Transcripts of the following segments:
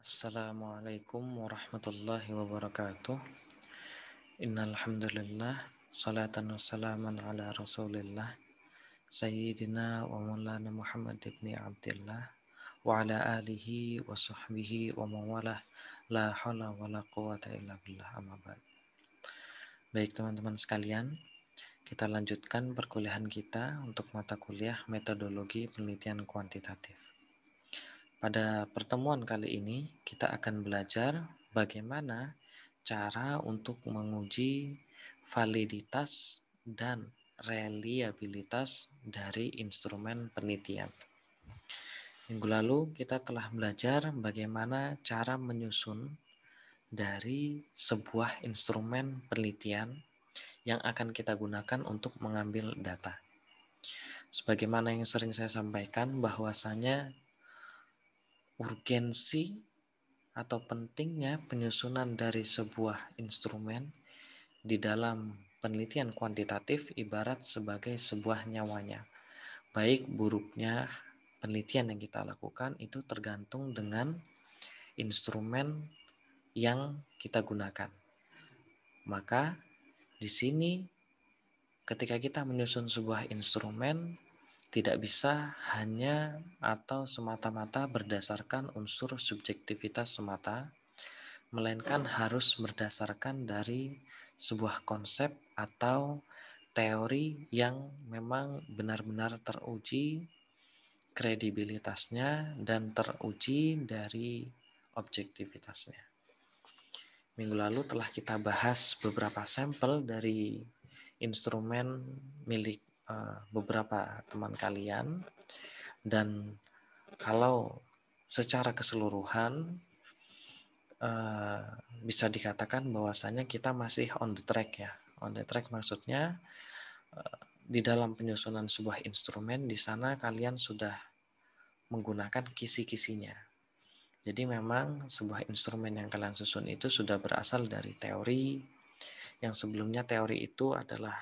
Assalamualaikum warahmatullahi wabarakatuh. Innal hamdalillah salatan wassalaman ala Rasulillah Sayyidina wa Maulana Muhammad ibn Abdullah wa ala alihi wa sahbihi wa mawalah la haula wa la quwata illa billah amma ba'd. Baik teman-teman sekalian, kita lanjutkan perkuliahan kita untuk mata kuliah metodologi penelitian kuantitatif. Pada pertemuan kali ini, kita akan belajar bagaimana cara untuk menguji validitas dan reliabilitas dari instrumen penelitian. Minggu lalu kita telah belajar bagaimana cara menyusun dari sebuah instrumen penelitian yang akan kita gunakan untuk mengambil data. Sebagaimana yang sering saya sampaikan, bahwasanya urgensi atau pentingnya penyusunan dari sebuah instrumen di dalam penelitian kuantitatif ibarat sebagai sebuah nyawanya. Baik buruknya penelitian yang kita lakukan itu tergantung dengan instrumen yang kita gunakan. Maka di sini ketika kita menyusun sebuah instrumen tidak bisa hanya atau semata-mata berdasarkan unsur subjektivitas semata, melainkan harus berdasarkan dari sebuah konsep atau teori yang memang benar-benar teruji kredibilitasnya dan teruji dari objektivitasnya. Minggu lalu telah kita bahas beberapa sampel dari instrumen milik beberapa teman kalian, dan kalau secara keseluruhan bisa dikatakan bahwasanya kita masih on the track ya. On the track maksudnya di dalam penyusunan sebuah instrumen, di sana kalian sudah menggunakan kisi-kisinya. Jadi memang sebuah instrumen yang kalian susun itu sudah berasal dari teori, yang sebelumnya teori itu adalah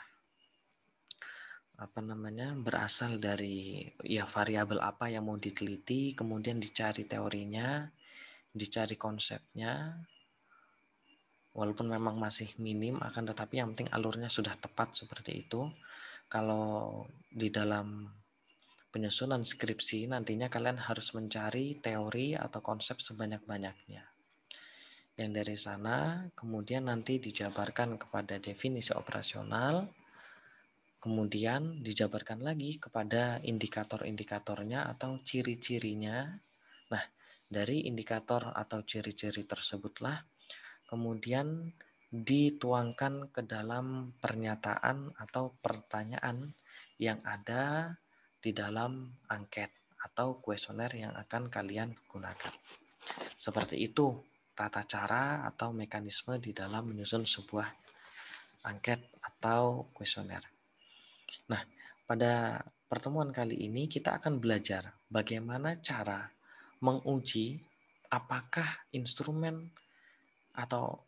berasal dari variabel apa yang mau diteliti, kemudian dicari teorinya, dicari konsepnya, walaupun memang masih minim, akan tetapi yang penting alurnya sudah tepat seperti itu. Kalau di dalam penyusunan skripsi nantinya kalian harus mencari teori atau konsep sebanyak-banyaknya. Yang dari sana kemudian nanti dijabarkan kepada definisi operasional, kemudian dijabarkan lagi kepada indikator-indikatornya atau ciri-cirinya. Nah, dari indikator atau ciri-ciri tersebutlah kemudian dituangkan ke dalam pernyataan atau pertanyaan yang ada di dalam angket atau kuesioner yang akan kalian gunakan. Seperti itu tata cara atau mekanisme di dalam menyusun sebuah angket atau kuesioner. Nah, pada pertemuan kali ini kita akan belajar bagaimana cara menguji apakah instrumen atau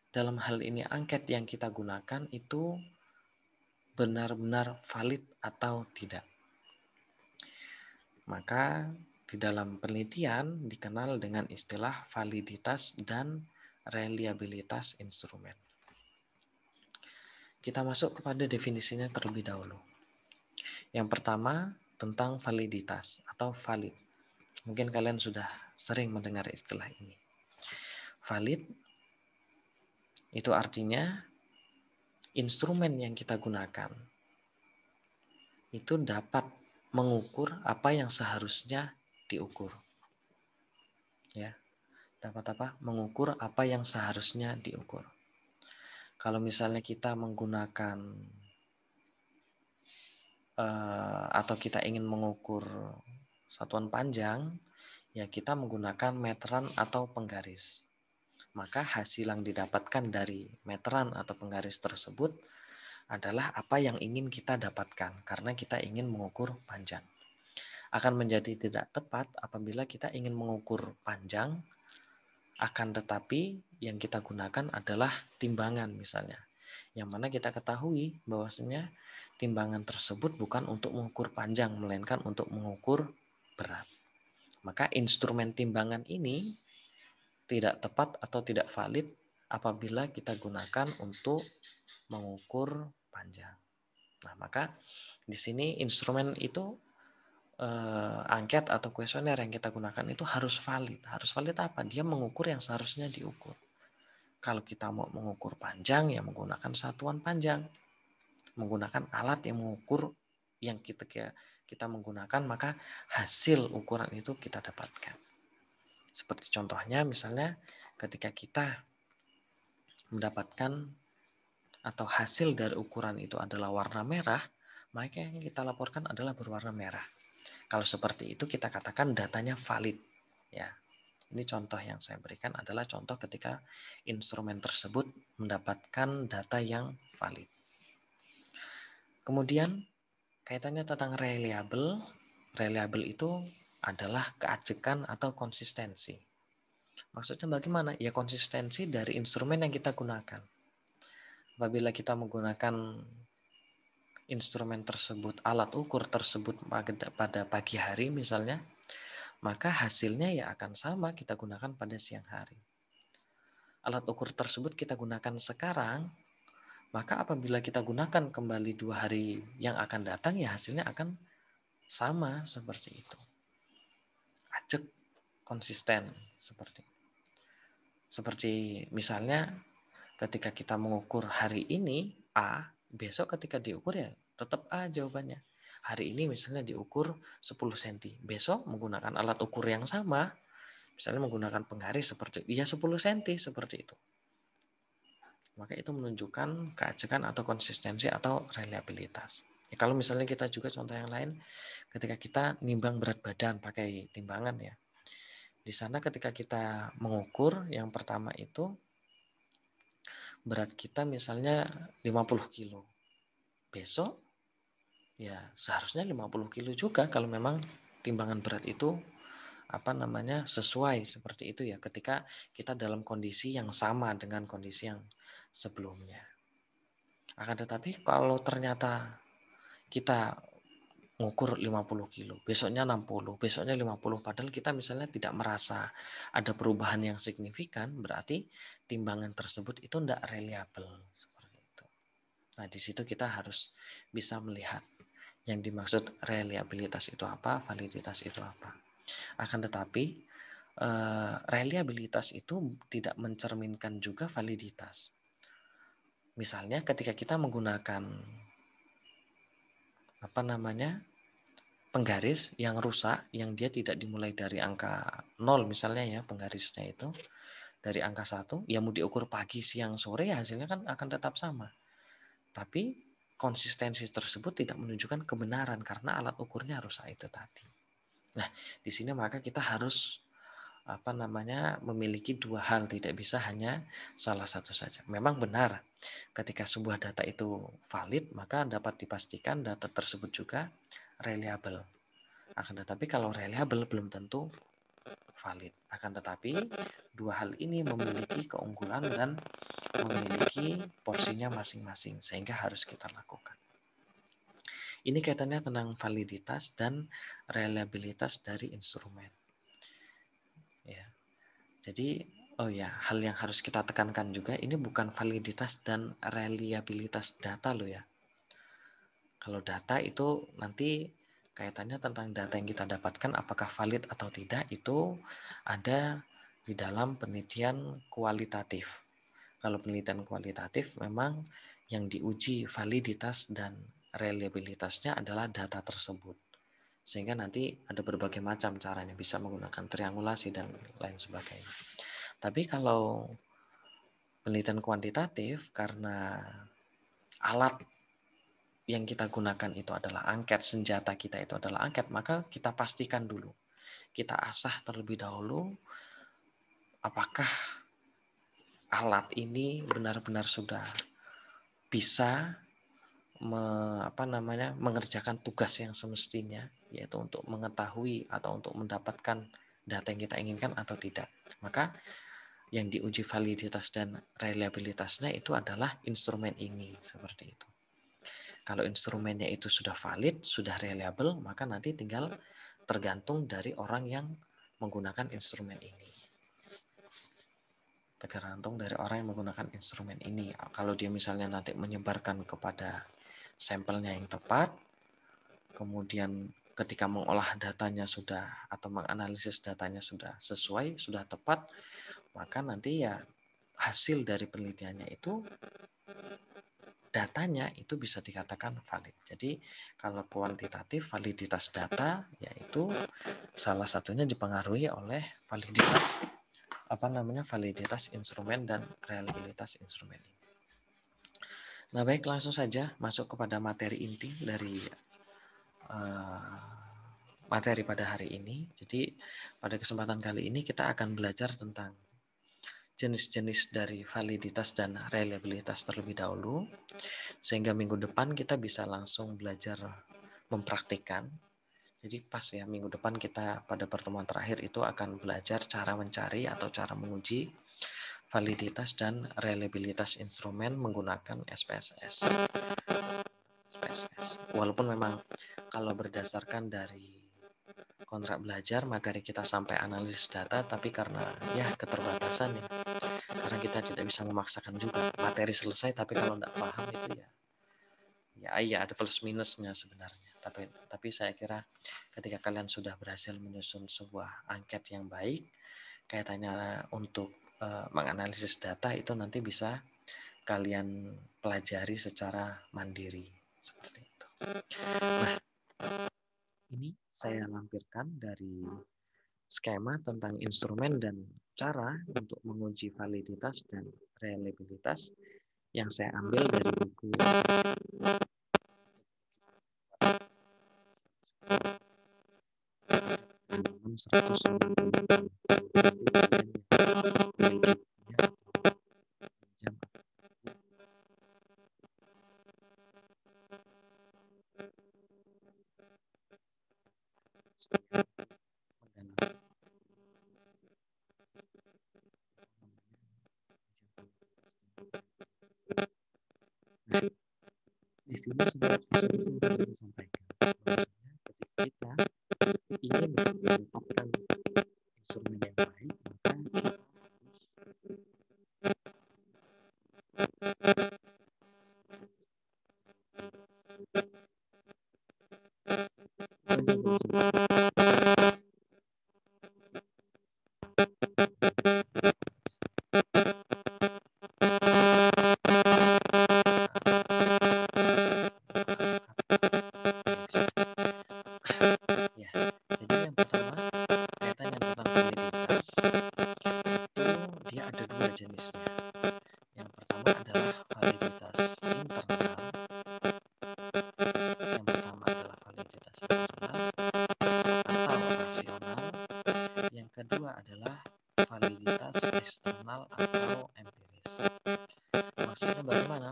dalam hal ini angket yang kita gunakan itu benar-benar valid atau tidak. Maka di dalam penelitian dikenal dengan istilah validitas dan reliabilitas instrumen. Kita masuk kepada definisinya terlebih dahulu. Yang pertama tentang validitas atau valid. Mungkin kalian sudah sering mendengar istilah ini. Valid itu artinya instrumen yang kita gunakan itu dapat mengukur apa yang seharusnya diukur. Ya, dapat apa? Mengukur apa yang seharusnya diukur. Kalau misalnya kita menggunakan atau kita ingin mengukur satuan panjang, ya kita menggunakan meteran atau penggaris. Maka hasil yang didapatkan dari meteran atau penggaris tersebut adalah apa yang ingin kita dapatkan karena kita ingin mengukur panjang. Akan menjadi tidak tepat apabila kita ingin mengukur panjang, akan tetapi yang kita gunakan adalah timbangan misalnya. Yang mana kita ketahui bahwasanya timbangan tersebut bukan untuk mengukur panjang, melainkan untuk mengukur berat. Maka instrumen timbangan ini tidak tepat atau tidak valid apabila kita gunakan untuk mengukur panjang. Nah, maka di sini instrumen itu angket atau kuesioner yang kita gunakan itu harus valid. Harus valid apa? Dia mengukur yang seharusnya diukur. Kalau kita mau mengukur panjang, ya menggunakan satuan panjang. Menggunakan alat yang mengukur yang kita menggunakan, maka hasil ukuran itu kita dapatkan. Seperti contohnya misalnya ketika kita mendapatkan atau hasil dari ukuran itu adalah warna merah, maka yang kita laporkan adalah berwarna merah. Kalau seperti itu kita katakan datanya valid. Ya, ini contoh yang saya berikan adalah contoh ketika instrumen tersebut mendapatkan data yang valid. Kemudian kaitannya tentang reliable. Reliable itu adalah keajekan atau konsistensi. Maksudnya bagaimana? Ya konsistensi dari instrumen yang kita gunakan. Apabila kita menggunakan instrumen tersebut, alat ukur tersebut pada pagi hari misalnya, maka hasilnya ya akan sama kita gunakan pada siang hari. Alat ukur tersebut kita gunakan sekarang, maka apabila kita gunakan kembali 2 hari yang akan datang, ya hasilnya akan sama seperti itu. Ajak, konsisten seperti misalnya ketika kita mengukur hari ini A, besok ketika diukur ya tetap A jawabannya. Hari ini misalnya diukur 10 cm, besok menggunakan alat ukur yang sama, misalnya menggunakan penggaris seperti ya 10 cm seperti itu. Maka itu menunjukkan keajekan atau konsistensi atau reliabilitas. Ya, kalau misalnya kita juga contoh yang lain, ketika kita nimbang berat badan pakai timbangan ya. Di sana ketika kita mengukur, yang pertama itu berat kita misalnya 50 kilo. Besok ya seharusnya 50 kilo juga kalau memang timbangan berat itu sesuai seperti itu ya, ketika kita dalam kondisi yang sama dengan kondisi yang sebelumnya. Akan tetapi kalau ternyata kita ngukur 50 kilo, besoknya 60, besoknya 50, padahal kita misalnya tidak merasa ada perubahan yang signifikan, berarti timbangan tersebut itu tidak reliable seperti itu. Nah, di situ kita harus bisa melihat yang dimaksud reliabilitas itu apa, validitas itu apa. Akan tetapi reliabilitas itu tidak mencerminkan juga validitas. Misalnya ketika kita menggunakan penggaris yang rusak, yang dia tidak dimulai dari angka 0 misalnya ya, penggarisnya itu dari angka 1, ya mau diukur pagi, siang, sore ya hasilnya kan akan tetap sama. Tapi konsistensi tersebut tidak menunjukkan kebenaran karena alat ukurnya rusak itu tadi. Nah, di sini maka kita harus memiliki dua hal, tidak bisa hanya salah satu saja. Memang benar ketika sebuah data itu valid, maka dapat dipastikan data tersebut juga reliable. Akan tetapi kalau reliable belum tentu valid. Akan tetapi dua hal ini memiliki keunggulan dan memiliki porsinya masing-masing sehingga harus kita lakukan. Ini kaitannya tentang validitas dan reliabilitas dari instrumen. Ya. Jadi hal yang harus kita tekankan juga ini bukan validitas dan reliabilitas data loh ya. Kalau data itu nanti kaitannya tentang data yang kita dapatkan apakah valid atau tidak itu ada di dalam penelitian kualitatif. Kalau penelitian kualitatif memang yang diuji validitas dan reliabilitasnya adalah data tersebut. Sehingga nanti ada berbagai macam caranya, bisa menggunakan triangulasi dan lain sebagainya. Tapi kalau penelitian kuantitatif karena alat yang kita gunakan itu adalah angket, senjata kita itu adalah angket, maka kita pastikan dulu. Kita asah terlebih dahulu apakah alat ini benar-benar sudah bisa mengerjakan tugas yang semestinya, yaitu untuk mengetahui atau untuk mendapatkan data yang kita inginkan atau tidak. Maka yang diuji validitas dan reliabilitasnya itu adalah instrumen ini, seperti itu. Kalau instrumennya itu sudah valid, sudah reliable, maka nanti tinggal tergantung dari orang yang menggunakan instrumen ini. tergantung dari orang yang menggunakan instrumen ini. Kalau dia misalnya nanti menyebarkan kepada sampelnya yang tepat, kemudian ketika mengolah datanya sudah atau menganalisis datanya sudah sesuai, sudah tepat, maka nanti ya hasil dari penelitiannya itu, datanya itu bisa dikatakan valid. Jadi kalau kuantitatif, validitas data yaitu salah satunya dipengaruhi oleh validitas instrumen dan reliabilitas instrumen ini. Nah, baik, langsung saja masuk kepada materi inti dari materi pada hari ini. Jadi pada kesempatan kali ini kita akan belajar tentang jenis-jenis dari validitas dan reliabilitas terlebih dahulu, sehingga minggu depan kita bisa langsung belajar mempraktikkan. Jadi pas ya, minggu depan kita pada pertemuan terakhir itu akan belajar cara mencari atau cara menguji validitas dan reliabilitas instrumen menggunakan SPSS. Walaupun memang kalau berdasarkan dari kontrak belajar materi kita sampai analisis data, tapi karena ya keterbatasan ya, karena kita tidak bisa memaksakan juga materi selesai, tapi kalau tidak paham itu ya ada plus minusnya sebenarnya. Tapi saya kira ketika kalian sudah berhasil menyusun sebuah angket yang baik kaitannya untuk menganalisis data, itu nanti bisa kalian pelajari secara mandiri seperti itu. Nah, ini saya lampirkan dari skema tentang instrumen dan cara untuk menguji validitas dan reliabilitas yang saya ambil dari buku halaman 190. Di sini sudah disampaikan bahwasanya ketika kita ingin menetapkan instrumen yang baik, maka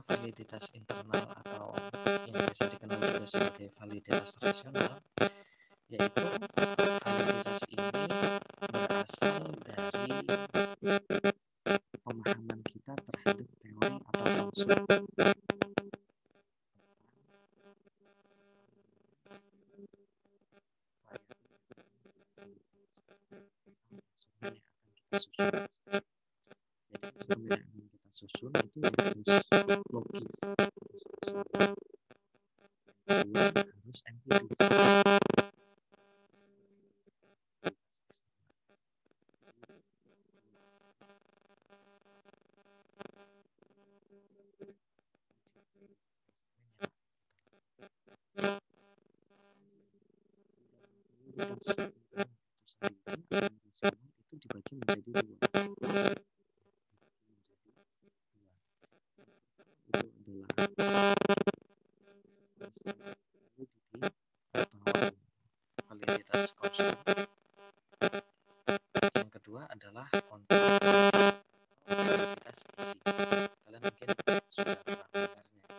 validitas internal atau yang biasa dikenal juga sebagai validitas rasional, yaitu validitas ini berasal dari pemahaman kita terhadap teori atau konsep. Jadi instrumen yang akan kita susun itu harus logis, harus empiris. Itu dibagi menjadi dua. Validitas konstruk. Yang kedua adalah validitas isi. Kalian mungkin sudah pernah mendengarnya.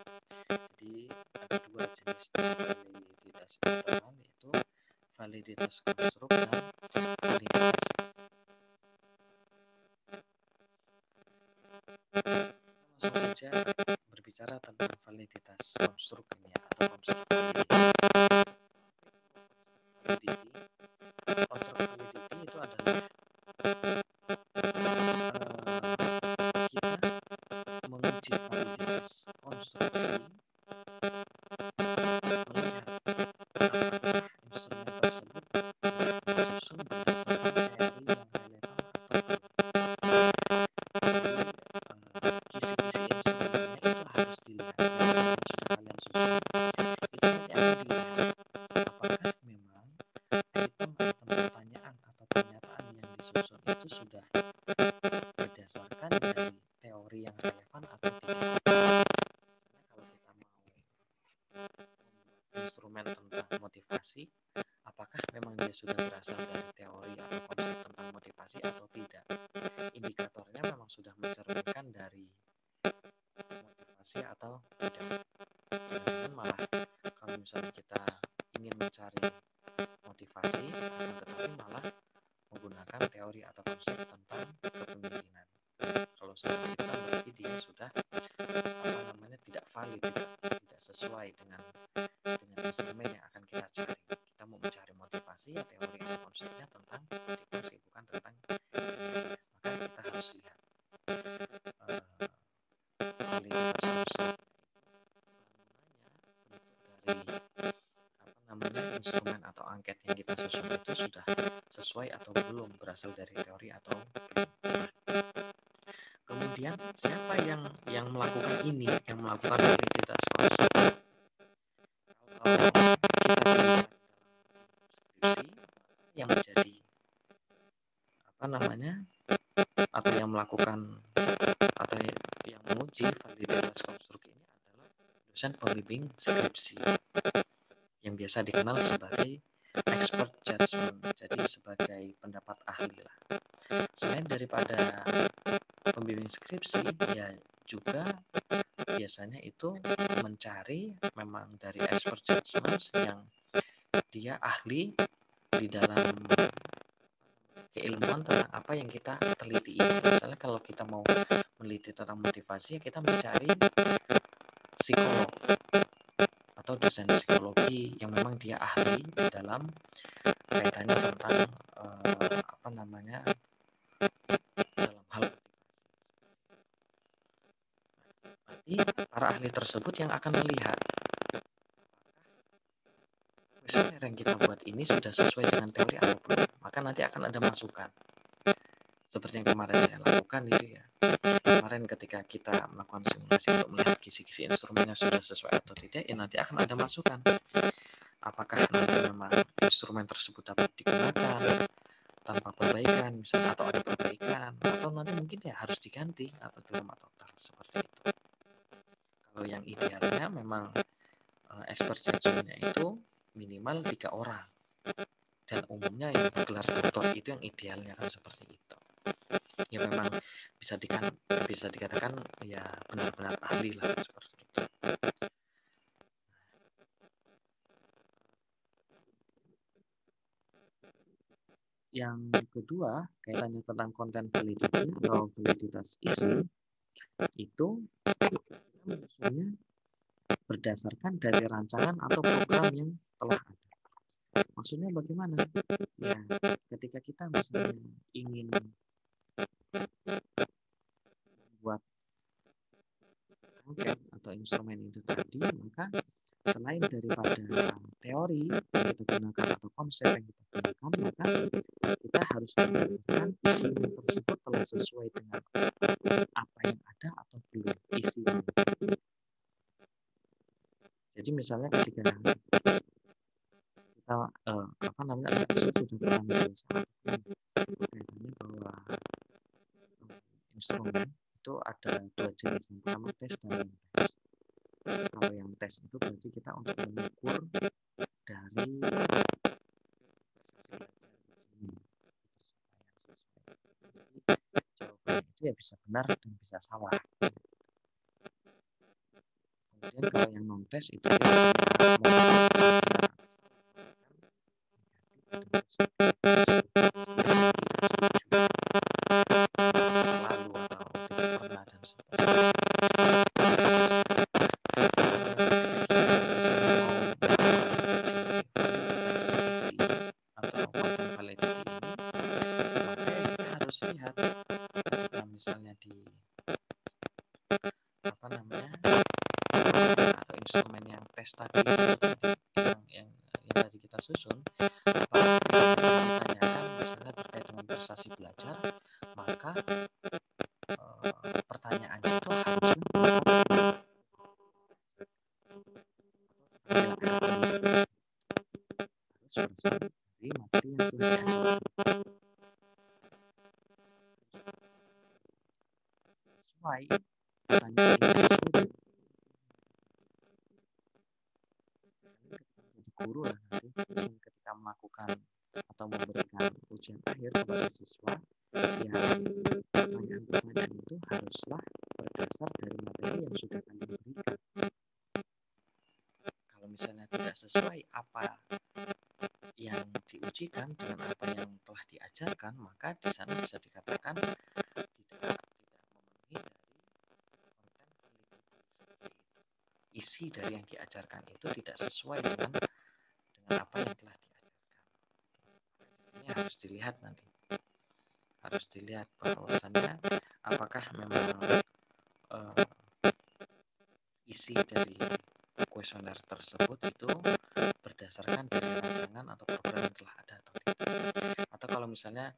Jadi ada dua jenis validitas internal, yaitu validitas konstruk dan validitas. Langsung saja berbicara tentang validitas konstruk ini atau konstruk validity. Konstruk validity itu adalah termotivasi atau tidak. Indikatornya memang sudah mencerminkan dari motivasi atau tidak. Jangan-jangan malah kalau misalnya kita ingin mencari motivasi, akan tetapi malah menggunakan teori atau konsep tentang kepemimpinan. Kalau seperti itu kan berarti dia sudah tidak valid, tidak sesuai dengan instrumen yang akan kita cari. Kita mau mencari motivasi ya teori atau konsepnya tentang motivasi, bukan tentang teori. Maka kita harus lihat validitas konsep dari instrumen atau angket yang kita susun itu sudah sesuai atau belum, berasal dari teori atau belum. Kemudian siapa yang melakukan ini, yang melakukan validitas konsep? Kalau kita bicara dalam skripsi, yang menjadi atau yang melakukan atau yang menguji validitas konstruk ini adalah dosen pembimbing skripsi yang biasa dikenal sebagai expert judgment, jadi sebagai pendapat ahli lah. Selain daripada pembimbing skripsi, ya juga biasanya itu mencari memang dari expert judgment yang dia ahli di dalam keilmuan tentang apa yang kita teliti. Misalnya kalau kita mau meneliti tentang motivasi, ya kita mencari psikolog atau dosen psikologi yang memang dia ahli di dalam kaitannya tentang dalam hal motivasi. Nanti para ahli tersebut yang akan melihat kuesioner yang kita buat ini sudah sesuai dengan teori atau belum. Maka nanti akan ada masukan. Seperti yang kemarin saya lakukan itu ya. Kemarin ketika kita melakukan simulasi untuk melihat kisi-kisi instrumennya sudah sesuai atau tidak, ya nanti akan ada masukan. Apakah nanti memang instrumen tersebut dapat digunakan tanpa perbaikan misalnya, atau ada perbaikan, atau nanti mungkin ya harus diganti atau diremah total seperti itu. Kalau yang idealnya memang expert judgment-nya itu minimal 3 orang, dan umumnya yang bergelar doktor itu yang idealnya kan seperti itu. Ya memang bisa dikatakan ya benar-benar ahli lah seperti itu. Yang kedua, kaitannya tentang konten validity atau validitas isi, itu kita menyusunnya berdasarkan dari rancangan atau program yang telah ada. Maksudnya bagaimana? Ya, ketika kita misalnya ingin membuat angket atau instrumen itu tadi, maka selain daripada teori yang kita gunakan atau konsep yang kita gunakan, maka kita harus berdasarkan isinya tersebut telah sesuai dengan apa yang ada atau belum isinya. Jadi misalnya ketika kita saya sudah pernah menjelaskan kaitannya bahwa instrumen itu ada 2 jenis, yang pertama tes dan non tes. Kalau yang tes itu berarti kita untuk mengukur dari jawabannya itu ya bisa benar dan bisa salah. Kemudian kalau yang non tes itu misalnya di atau instrumen yang tes tadi yang tadi kita susun, apakah ditanyakan misalnya terkait dengan prestasi belajar, maka pertanyaannya itu harusnya harus berasal dari materi yang sudah diajarkan. Sesuai pertanyaan ini sesuai jadi guru lah nanti misalnya ketika melakukan atau memberikan ujian akhir kepada siswa, Ya, pertanyaan-pertanyaan itu haruslah berdasar dari materi yang sudah kalian berikan. Kalau misalnya tidak sesuai apa yang diujikan dengan apa yang telah diajarkan, maka di sana bisa dikatakan tidak memenuhi dari konten validity seperti itu. Isi dari yang diajarkan itu tidak sesuai dengan apa yang telah diajarkan. Ini harus dilihat nanti. Harus dilihat bahwasannya apakah memang isi dari kuesioner tersebut itu berdasarkan dari rancangan atau program yang telah ada atau tidak. Atau kalau misalnya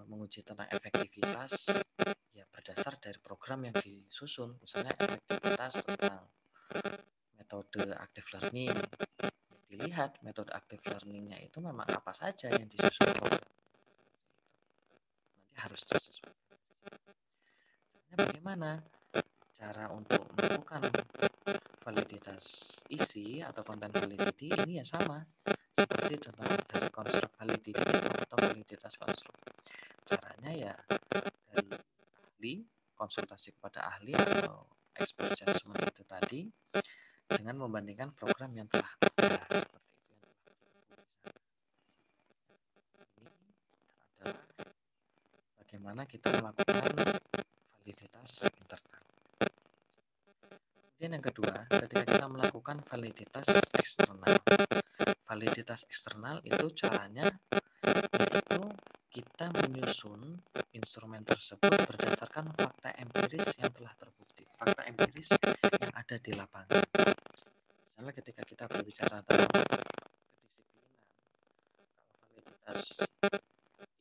menguji tentang efektivitas, ya berdasar dari program yang disusun, misalnya efektivitas tentang metode active learning. Dilihat metode active learningnya itu memang apa saja yang disusun program. Nanti harus disesuaikan. Caranya bagaimana? Cara untuk melakukan validitas isi atau konten validity ini ya sama seperti tentang dari konstruk validity atau validitas konstruk. Caranya ya dari ahli, konsultasi kepada ahli atau expert judgment itu tadi dengan membandingkan program yang telah ada seperti itu yang telah ini adalah bagaimana kita melakukan validitas internal. Kemudian yang kedua, ketika kita melakukan validitas eksternal. Validitas eksternal itu caranya yaitu kita menyusun instrumen tersebut berdasarkan fakta empiris yang telah terbukti, fakta empiris yang ada di lapangan. Misalnya ketika kita berbicara tentang kedisiplinan, kalau validitas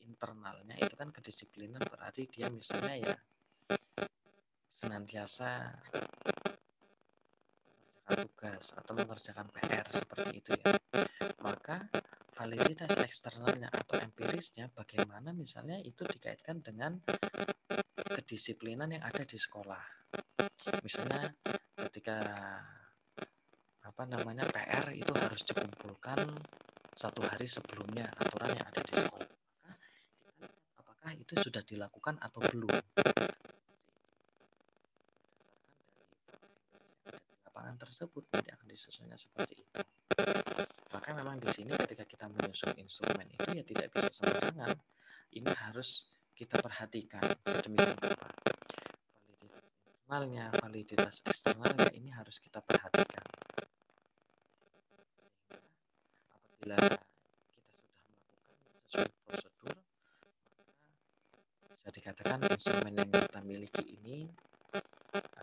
internalnya itu kan kedisiplinan berarti dia misalnya ya senantiasa mengerjakan tugas atau mengerjakan PR seperti itu ya. Maka validitas eksternalnya atau empirisnya bagaimana misalnya itu dikaitkan dengan kedisiplinan yang ada di sekolah. Misalnya ketika PR itu harus dikumpulkan 1 hari sebelumnya aturan yang ada di sekolah. Maka kita lihat apakah itu sudah dilakukan atau belum. Lapangan tersebut nanti akan disusunnya seperti itu. Maka memang di sini ketika kita menyusun instrumen itu ya tidak bisa sembarangan. Ini harus kita perhatikan sedemikian rupa. Validitas internalnya, validitas eksternalnya ini harus kita perhatikan. Apabila kita sudah melakukan sesuai prosedur, maka bisa dikatakan instrumen yang kita miliki ini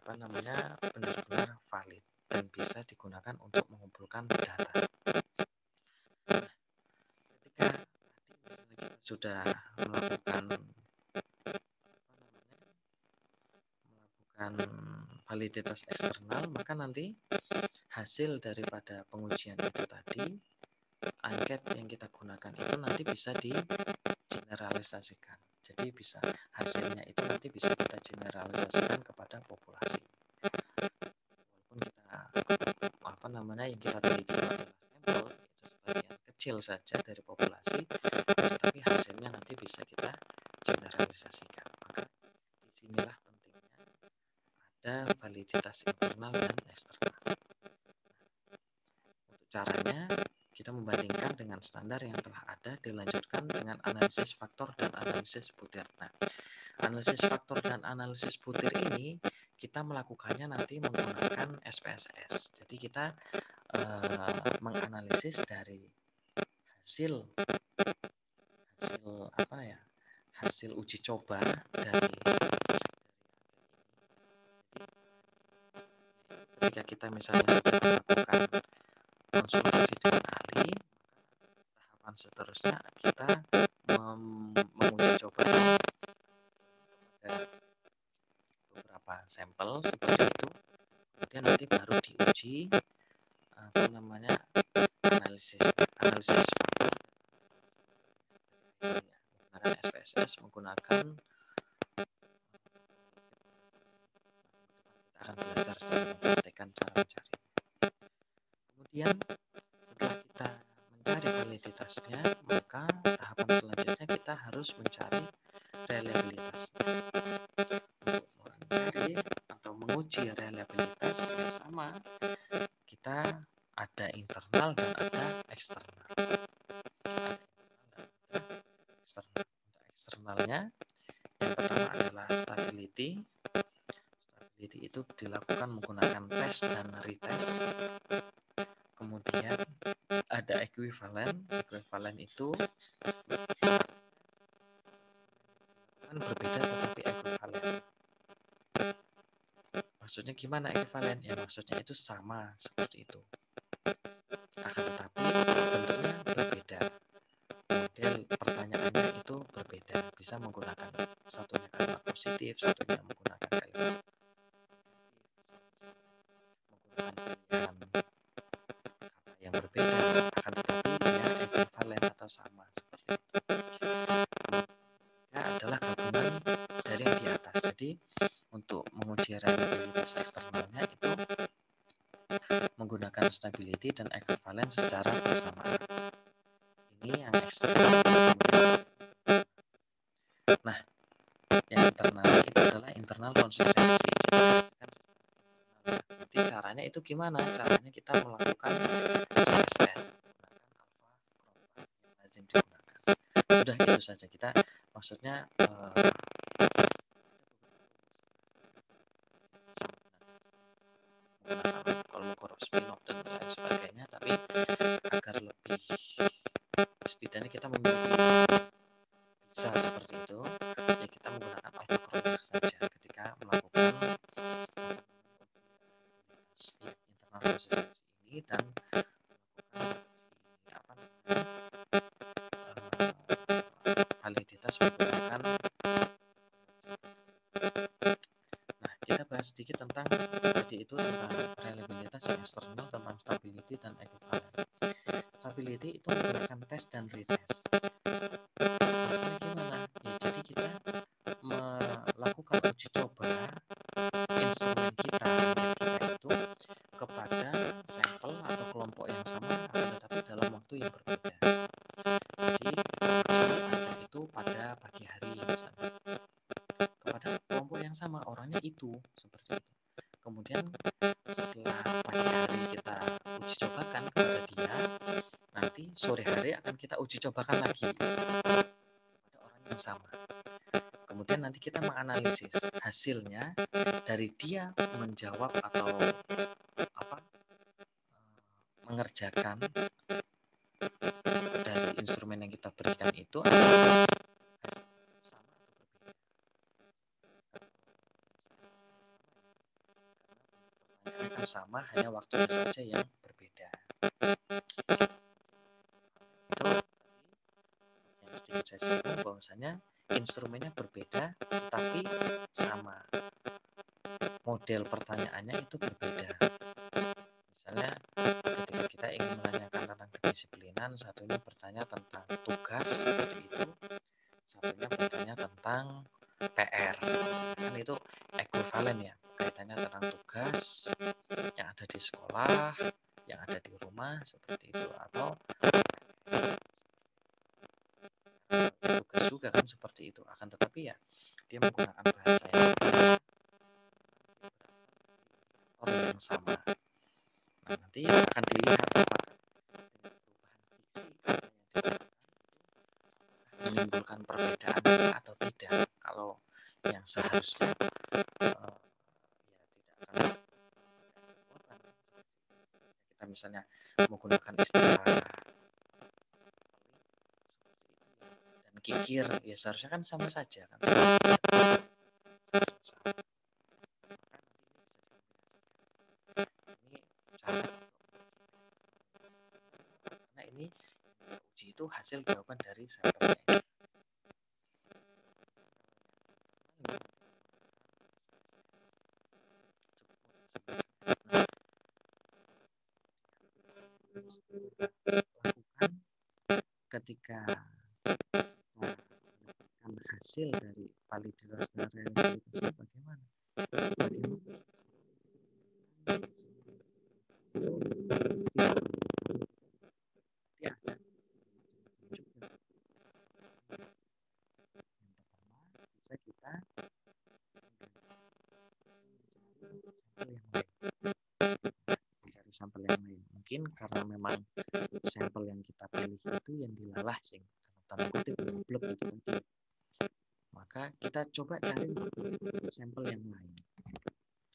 benar-benar valid dan bisa digunakan untuk mengumpulkan data. Nah, ketika kita sudah melakukan validitas eksternal, maka nanti hasil daripada pengujian itu tadi, angket yang kita gunakan itu nanti bisa digeneralisasikan. Jadi bisa hasilnya itu nanti bisa kita generalisasikan kepada populasi. Walaupun kita yang kita teliti adalah sampel, itu sebagian kecil saja dari populasi, tetapi hasilnya nanti bisa kita generalisasikan. Maka disinilah pentingnya ada validitas internal dan eksternal. Untuk caranya, kita membandingkan dengan standar yang telah ada, dilanjutkan dengan analisis faktor dan analisis butir. Nah, analisis faktor dan analisis butir ini kita melakukannya nanti menggunakan SPSS. Jadi kita menganalisis dari hasil uji coba dari ketika kita misalnya sudah melakukan konsultasi dengan ahli, tahapan seterusnya kita menguji coba pada beberapa sampel seperti itu, kemudian nanti baru diuji analisis faktor menggunakan SPSS, menggunakan kita akan belajar cara mempraktikkan cara mencari. Kemudian setelah kita mencari validitasnya, maka tahapan selanjutnya kita harus mencari reliabilitas. Untuk mencari atau menguji reliabilitas ya sama, kita ada internal dan ada eksternal. Eksternal. Untuk eksternalnya yang pertama adalah stability. Stability itu dilakukan menggunakan tes dan retest. Kemudian ada equivalen. Equivalen itu kan berbeda tetapi equivalen. Maksudnya gimana equivalen? Ya maksudnya itu sama seperti itu. Akan tetapi bentuknya berbeda. Model pertanyaannya itu berbeda. Bisa menggunakan satunya kalimat positif, satunya menggunakan kalimat menggunakan pilihan kata yang berbeda. Akan tetapi dia equivalen atau sama seperti itu. Adalah gabungan dari yang di atas. Jadi untuk menguji reliabilitas eksternalnya itu menggunakan stability dan equivalen secara bersamaan. Ini yang eksternal. Nah, yang internal itu adalah internal konsistensi. Nanti caranya itu gimana? Caranya kita melakukan CSR menggunakan alpha crop yang lazim digunakan. Udah itu saja, kita maksudnya kolom spin-off dan lain sebagainya, tapi agar lebih setidaknya kita memiliki bisa seperti itu ya, kita menggunakan alpha crop saja ketika melakukan internal konsistensi ini dan melakukan validitas menggunakan. Nah, kita bahas sedikit tentang tadi itu tentang reliabilitas yang eksternal, tentang stability dan equivalen. Stability itu menggunakan tes dan retest. Maksudnya gimana? Ya, jadi kita melakukan uji coba instrumen kita itu kepada sampel atau kelompok yang sama, tetapi dalam waktu yang berbeda. Jadi itu pada pagi hari misalnya, kepada kelompok yang sama, orangnya itu seperti itu. Kemudian setelah pagi hari kita uji cobakan kepada dia, nanti sore hari akan kita uji cobakan lagi pada orang yang sama. Kemudian nanti kita menganalisis hasilnya dari dia menjawab atau mengerjakan dari instrumen yang kita berikan itu adalah sama, hanya waktunya saja yang berbeda. Itu yang sedikit saya singgung bahwasanya instrumennya berbeda tetapi sama. Model pertanyaannya itu berbeda. Misalnya ketika kita ingin menanyakan tentang kedisiplinan, satunya bertanya tentang tugas seperti itu, satunya bertanya tentang PR. Kan itu equivalen ya, kaitannya tentang tugas yang ada di sekolah, yang ada di rumah seperti itu, atau tugas juga kan seperti itu. Akan tetapi ya dia menggunakan bahasa yang sama. Nah, nanti akan dilihat apakah menimbulkan perbedaan atau tidak. Kalau yang seharusnya ya tidak akan kita misalnya menggunakan istilah dan kikir, ya seharusnya kan sama saja kan. Ini cara, karena ini uji itu hasil jawaban dari sampelnya. Lakukan ketika mendapatkan hasil dari validitas dan reliabilitasnya bagaimana? mungkin karena memang sampel yang kita pilih itu yang dilalah sih, dalam tanda kutip goblok itu tadi. Maka kita coba cari sampel yang lain.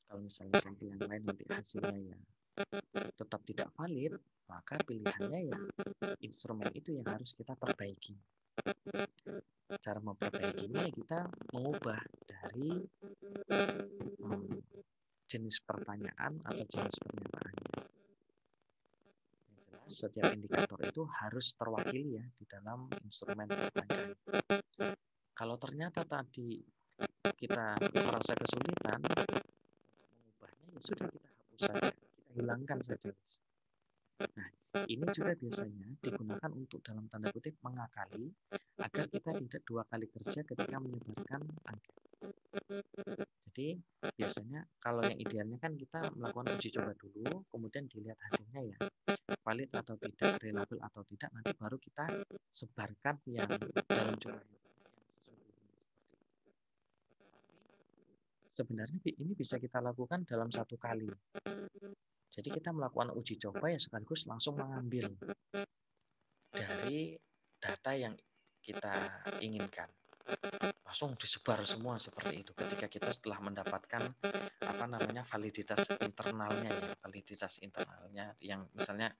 Kalau misalnya sampel yang lain nanti hasilnya ya tetap tidak valid, maka pilihannya ya instrumen itu yang harus kita perbaiki. Cara memperbaikinya ya kita mengubah dari jenis pertanyaan atau jenis pernyataannya. Yang jelas setiap indikator itu harus terwakili ya di dalam instrumen pertanyaan. Kalau ternyata tadi kita merasa kesulitan mengubahnya, ya sudah kita hapus saja, kita hilangkan saja. Nah, ini juga biasanya digunakan untuk dalam tanda kutip mengakali agar kita tidak dua kali kerja ketika menyebarkan angket. Jadi biasanya kalau yang idealnya kan kita melakukan uji coba dulu, kemudian dilihat hasilnya ya valid atau tidak, reliable atau tidak, nanti baru kita sebarkan yang dalam jumlah yang sesungguhnya. Sebenarnya ini bisa kita lakukan dalam satu kali. Jadi kita melakukan uji coba ya sekaligus langsung mengambil dari data yang kita inginkan. Langsung disebar semua seperti itu ketika kita setelah mendapatkan validitas internalnya yang misalnya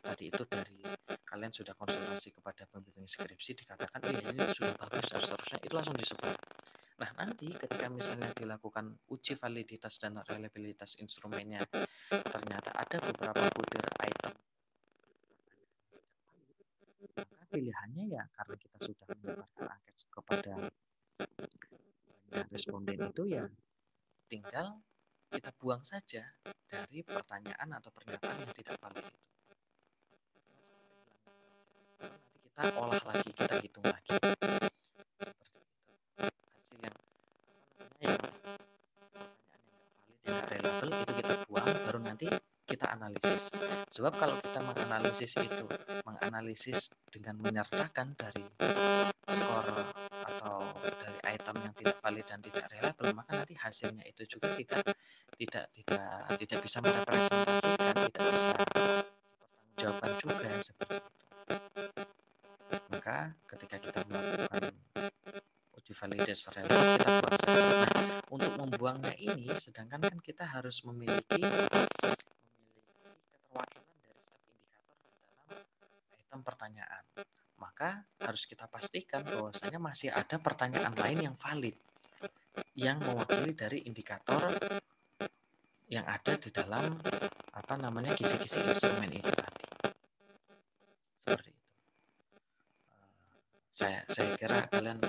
tadi itu dari kalian sudah konsultasi kepada pembimbing skripsi dikatakan oh ya ini sudah bagus dan seterusnya, itu langsung disebar. Nah nanti ketika misalnya dilakukan uji validitas dan reliabilitas instrumennya ternyata ada beberapa butir item, maka pilihannya ya karena kita sudah menyebarkan angket kepada banyak responden itu ya tinggal kita buang saja dari pertanyaan atau pernyataan yang tidak valid itu. Nanti kita olah lagi, kita hitung lagi. Seperti itu. Hasil yang yang pertanyaan yang nggak valid, yang nggak reliable itu kita buang, baru nanti kita analisis. Sebab kalau kita menganalisis dengan menyertakan dari skor atau dari item yang tidak valid dan tidak reliable, maka nanti hasilnya itu juga tidak bisa merepresentasikan, tidak bisa dipertanggungjawabkan juga seperti itu. Maka ketika kita melakukan uji validasi reliable, kita buang saja. Nah, untuk membuangnya ini, sedangkan kan kita harus memiliki keterwakilan dari setiap indikator di dalam item pertanyaan. Maka harus kita pastikan bahwasanya masih ada pertanyaan lain yang valid yang mewakili dari indikator yang ada di dalam kisi-kisi instrumen itu tadi. Seperti itu. Saya kira kalian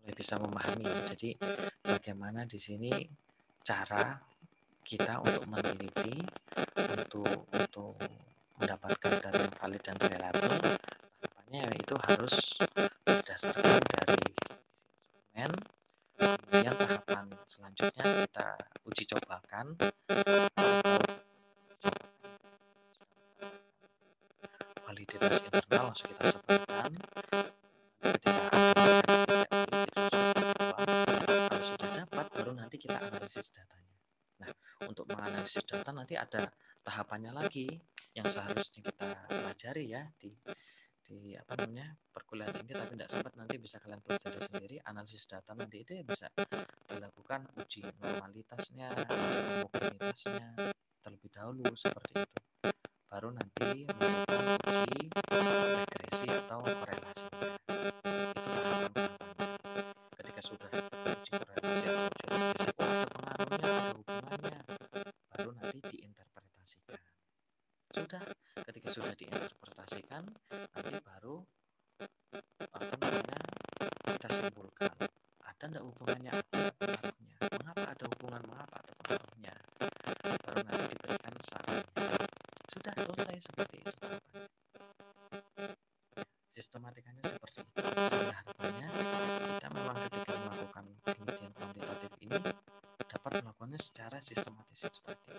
mulai bisa memahami. Jadi bagaimana di sini cara kita untuk meneliti, untuk mendapatkan data yang valid dan reliable, tahapannya itu harus berdasarkan dari instrumen. Kemudian tahapan selanjutnya kita uji cobakan. Validitas internal langsung kita sebarkan. Ketika kalau sudah dapat, baru nanti kita analisis datanya. Nah, untuk menganalisis data nanti ada tahapannya lagi yang seharusnya kita pelajari ya di perkuliahan ini, tapi tidak sempat, nanti bisa kalian pelajari sendiri. Analisis data nanti itu ya bisa dilakukan uji normalitasnya, homogenitasnya terlebih dahulu seperti itu. Baru nanti melakukan uji regresi atau korelasinya. Itu tahapan-tahapannya. Ketika sudah uji korelasi atau uji regresi, ada pengaruhnya, ada hubungannya, baru nanti diinterpretasikan. Sudah, ketika sudah diinterpretasikan, nanti baru kita simpulkan ada enggak hubungannya, ada pengaruhnya, mengapa ada hubungan, mengapa ada pengaruhnya, baru nanti diberikan sarannya. Sudah selesai, seperti itu tahapannya. Sistematikanya seperti itu. Sehingga harapannya kita memang ketika melakukan penelitian kuantitatif ini dapat melakukannya secara sistematis itu tadi.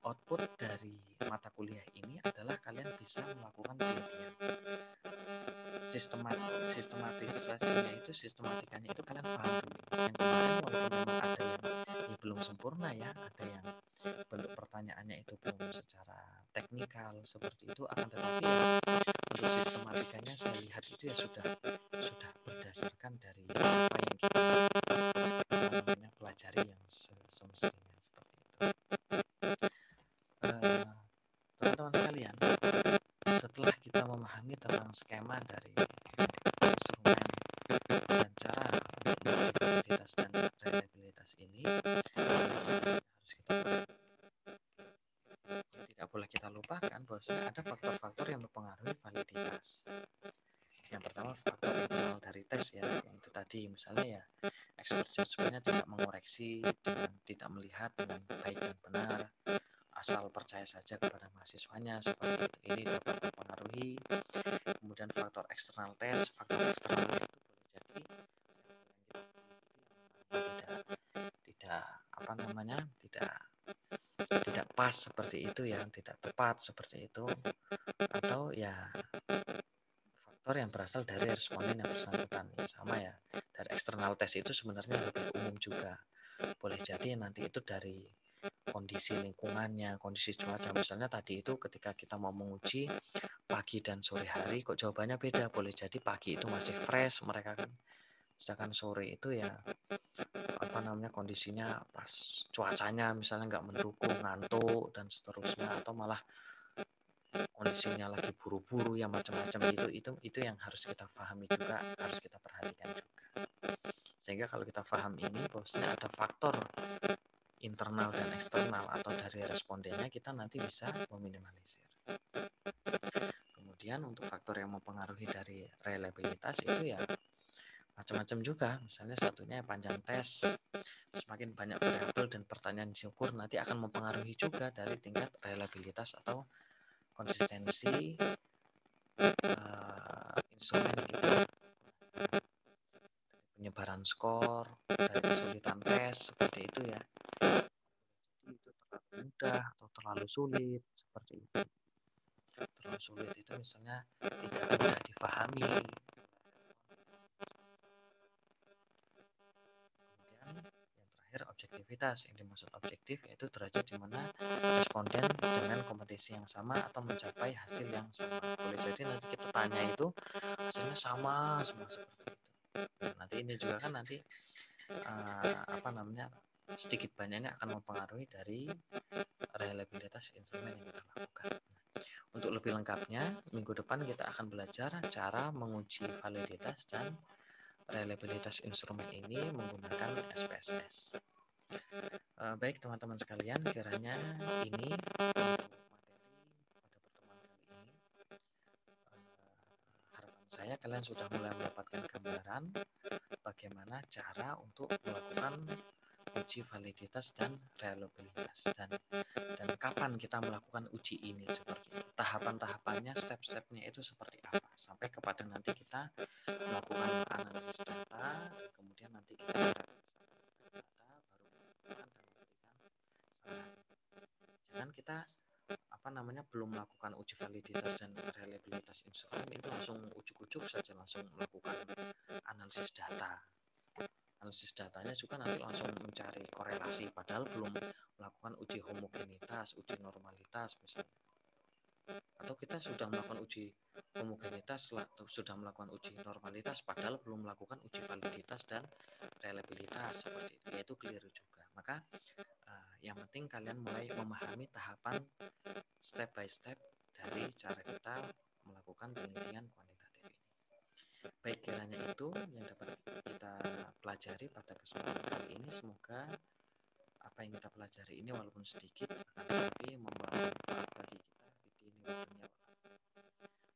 Output dari mata kuliah ini adalah kalian bisa melakukan penelitian. Sistematisasinya itu, sistematikanya itu kalian paham dulu. Yang kemarin walaupun memang ada yang belum sempurna ya, ada yang bentuk pertanyaannya itu belum secara teknikal seperti itu, akan tetapi ya untuk sistematikanya saya lihat itu ya sudah berdasarkan dari apa yang kita pelajari yang semestinya seperti itu. Teman-teman sekalian, setelah kita memahami tentang skema dari instrumen dan cara validitas dan reliabilitas ini, harus kita tidak boleh kita lupakan bahwasanya ada faktor-faktor yang mempengaruhi validitas. Yang pertama faktor internal dari tes ya, yang itu tadi misalnya ya expert judgment-nya tidak mengoreksi dengan tidak melihat dengan baik dan benar, asal percaya saja kepada mahasiswanya seperti itu. Ini dapat mempengaruhi. Kemudian faktor eksternal tes, faktor eksternal itu boleh jadi tidak apa namanya tidak pas seperti itu ya, tidak tepat seperti itu, atau ya faktor yang berasal dari responden yang bersangkutan ya, sama ya, dari eksternal tes itu sebenarnya lebih umum juga, boleh jadi nanti itu dari kondisi lingkungannya, kondisi cuaca. Misalnya tadi itu ketika kita mau menguji pagi dan sore hari kok jawabannya beda, boleh jadi pagi itu masih fresh mereka kan, sedangkan sore itu ya apa namanya kondisinya pas cuacanya misalnya nggak mendukung, ngantuk dan seterusnya, atau malah kondisinya lagi buru-buru ya, macam-macam. Itu yang harus kita pahami juga, harus kita perhatikan juga, sehingga kalau kita paham ini bahwasanya ada faktor internal dan eksternal atau dari respondennya, kita nanti bisa meminimalisir. Kemudian untuk faktor yang mempengaruhi dari reliabilitas itu ya macam-macam juga, misalnya satunya panjang tes, semakin banyak variabel dan pertanyaan diukur nanti akan mempengaruhi juga dari tingkat reliabilitas atau konsistensi instrumen kita, penyebaran skor, dari kesulitan tes seperti itu ya, itu terlalu mudah atau terlalu sulit seperti itu. Terlalu sulit itu misalnya tidak mudah dipahami. Kemudian yang terakhir objektivitas. Yang dimaksud objektif yaitu derajat di mana responden dengan kompetisi yang sama atau mencapai hasil yang sama. Boleh jadi nanti kita tanya itu hasilnya sama semua seperti itu. Nah, nanti ini juga kan nanti apa namanya sedikit banyaknya akan mempengaruhi dari reliabilitas instrumen yang kita lakukan. Untuk lebih lengkapnya, minggu depan kita akan belajar cara menguji validitas dan reliabilitas instrumen ini menggunakan SPSS. Baik teman-teman sekalian, kiranya ini untuk materi pada pertemuan kali ini. Harapan saya kalian sudah mulai mendapatkan gambaran bagaimana cara untuk melakukan uji validitas dan reliabilitas, dan kapan kita melakukan uji ini, seperti itu. Tahapan-tahapannya, step-stepnya itu seperti apa, sampai kepada nanti kita melakukan analisis data, dan kemudian nanti kita data baru melakukan dan memberikan saran. Jangan kita apa namanya belum melakukan uji validitas dan reliabilitas instrumen itu langsung ujuk-ujuk saja langsung melakukan analisis data. Analisis datanya juga nanti langsung mencari korelasi padahal belum melakukan uji homogenitas, uji normalitas misalnya. Atau kita sudah melakukan uji homogenitas, sudah melakukan uji normalitas padahal belum melakukan uji validitas dan reliabilitas, seperti itu, yaitu keliru juga. Maka yang penting kalian mulai memahami tahapan step by step dari cara kita melakukan penelitian kuantitatif ini. Baik, kiranya itu yang dapat kita pelajari pada kesempatan kali ini. Semoga apa yang kita pelajari ini walaupun sedikit akan tetapi membawa manfaat bagi kita di dunia wa dunia.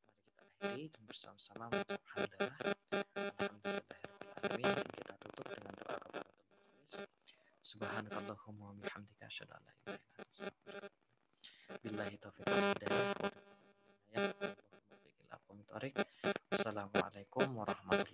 Mari kita akhiri dan bersama-sama mengucap hamdalah. Alhamdulillahirrahmanirrahim. Dan kita tutup dengan doa kepada tulis. Subhanakallahumma wa bihamdika asyhadu an la ilaha illa anta astaghfiruka. Billahi taufiq wal hidayah. Wassalamualaikum warahmatullahi